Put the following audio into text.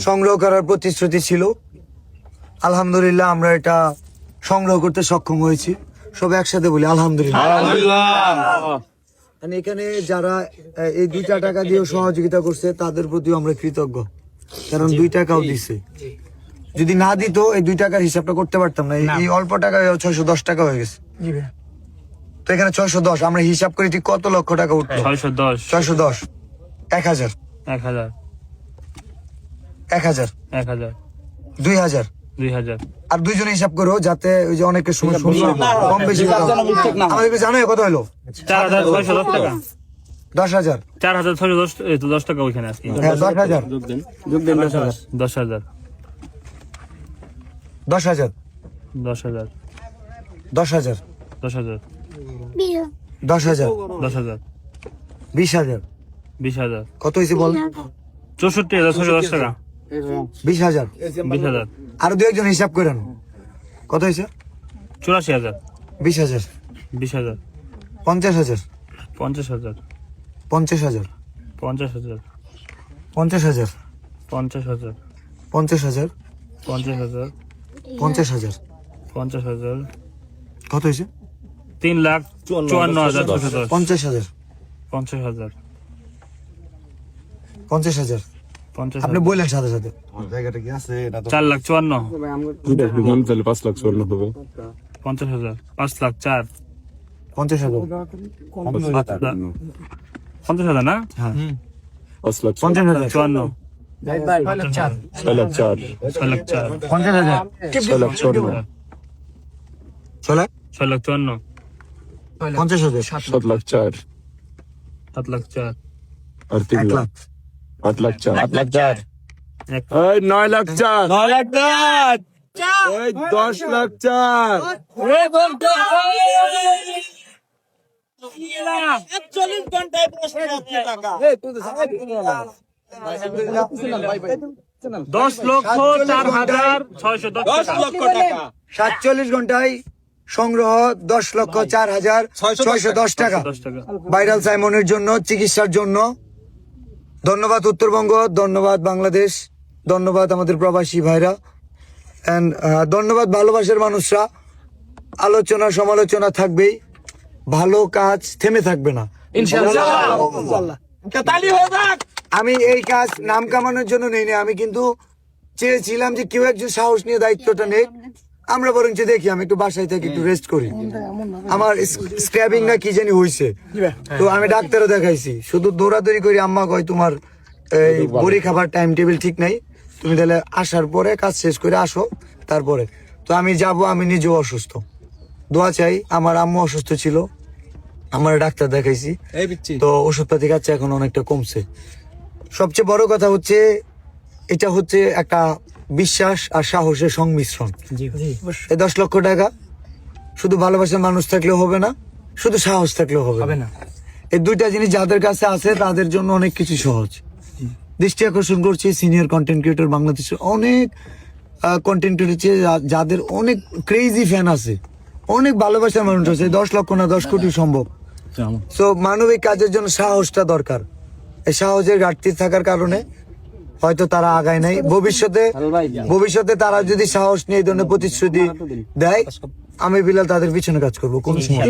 সংগ্রহ করার প্রতিশ্রুতি ছিল। আলহামদুলিল্লাহ আমরা এটা সংগ্রহ করতে সক্ষম হয়েছি। সব একসাথে বলি আলহামদুলিল্লাহ। এখানে যারা এই 2টা টাকা দিয়ে সহযোগিতা করছে তাদের প্রতিও আমরা কৃতজ্ঞ, কারণ 2 টাকাও দিছে। যদি না দিত এই 2 টাকার হিসাবটা করতে পারতাম না। এই অল্প টাকায় 610 টাকা হয়ে গেছে। তো এখানে 610 আমরা হিসাব করি ঠিক কত লক্ষ টাকা উঠলো? 610 1000 2000 আর দুইজনে হিসাব করো, যাতে ওই যে অনেকের সময় কম বেশি আমাদেরকে জানো কত হলো? 4610 টাকা। 10,000 4610 টাকা ওইখানে আছে। 10,000 যোগ দেন 10,000 10,000 10,000 10,000 10,000 10,000 20,000 20,000 কত হয়েছে বল? 64,610 টাকা। 20,000 আর দু একজন হিসাব করেন কত হয়েছে? 84,000 20,000 20,000 50,000 50,000 50,000 50,000 50,000 50,000 50,000 50,000 50,000 50,000 কত হয়েছে? 3,54,610 50,000 50,000 50,000 আপনি বললেন সাথে সাথে। জায়গাটা কি আছে? 4,54,000 5,54,000 হবে। 50,000 5,04,000 50,000 50,000 না? হ্যাঁ 5,54,000 50,000 54 6,04,000 6,04,000 50,000 6,54,000 চলে 6,54,000 50,000 7,04,000 7,04,000 আর 3 1 লাখ লাখ 8,04,000 8,04,000 এই 9,04,000 এই 10,04,000 47 ঘন্টায় সংগ্রহ 10,04,610 টাকা ভাইরাল সাইমনের জন্য, চিকিৎসার জন্য। ধন্যবাদ উত্তরবঙ্গ, ধন্যবাদ বাংলাদেশ, ধন্যবাদ আমাদের প্রবাসী ভাইরা, এন্ড ধন্যবাদ ভালোবাসার মানুষরা। আলোচনা সমালোচনা থাকবেই, ভালো কাজ থেমে থাকবে না ইনশাআল্লাহ। আমি এই কাজ নাম কামানোর জন্য নেই, আমি কিন্তু চেয়েছিলাম যে কেউ একজন সাহস নিয়ে দায়িত্বটা নেই। আমরা বরঞ্চ দেখি, আমি একটু বাসায় থেকে একটু রেস্ট করি। আমার স্ক্র্যাবিং না কি জানি হয়েছে, তো আমি ডাক্তারও দেখাইছি। শুধু দৌড়াদৌড়ি করি, আম্মা কয় তোমার এই বড়ি খাবার টাইম টেবিল ঠিক নাই, তুমি তাহলে আসার পরে কাজ শেষ করে আসো তারপরে। তো আমি যাব, আমি নিজেও অসুস্থ, দোয়া চাই। আমার আম্মু অসুস্থ ছিল, আমার ডাক্তার দেখাইছি, তো ওষুধপাতি খাচ্ছে, এখন অনেকটা কমছে। সবচেয়ে বড় কথা হচ্ছে এটা হচ্ছে একটা বিশ্বাস আর সাহসের সংমিশ্রণ। এই 10 লক্ষ টাকা শুধু ভালোবাসার মানুষ থাকলেও হবে না, শুধু সাহস থাকলেও হবে না। এই 2টা জিনিস যাদের কাছে আছে তাদের জন্য অনেক কিছু সহজ। দৃষ্টি আকর্ষণ করছি সিনিয়র কন্টেন্ট ক্রিয়েটর বাংলাদেশের অনেক কন্টেন্ট ক্রিয়েটর যাদের অনেক ক্রেজি ফ্যান আছে, অনেক ভালোবাসার মানুষ আছে। 10 লক্ষ না 10 কোটি সম্ভব। সো মানবিক কাজের জন্য সাহসটা দরকার। এই সাহসের ঘাটতি থাকার কারণে হয়তো তারা আগায় নাই। ভবিষ্যতে তারা যদি সাহস নিয়ে এই ধরনের প্রতিশ্রুতি দেয়, আমি বিলাল তাদের পিছনে কাজ করবো কোন সময়।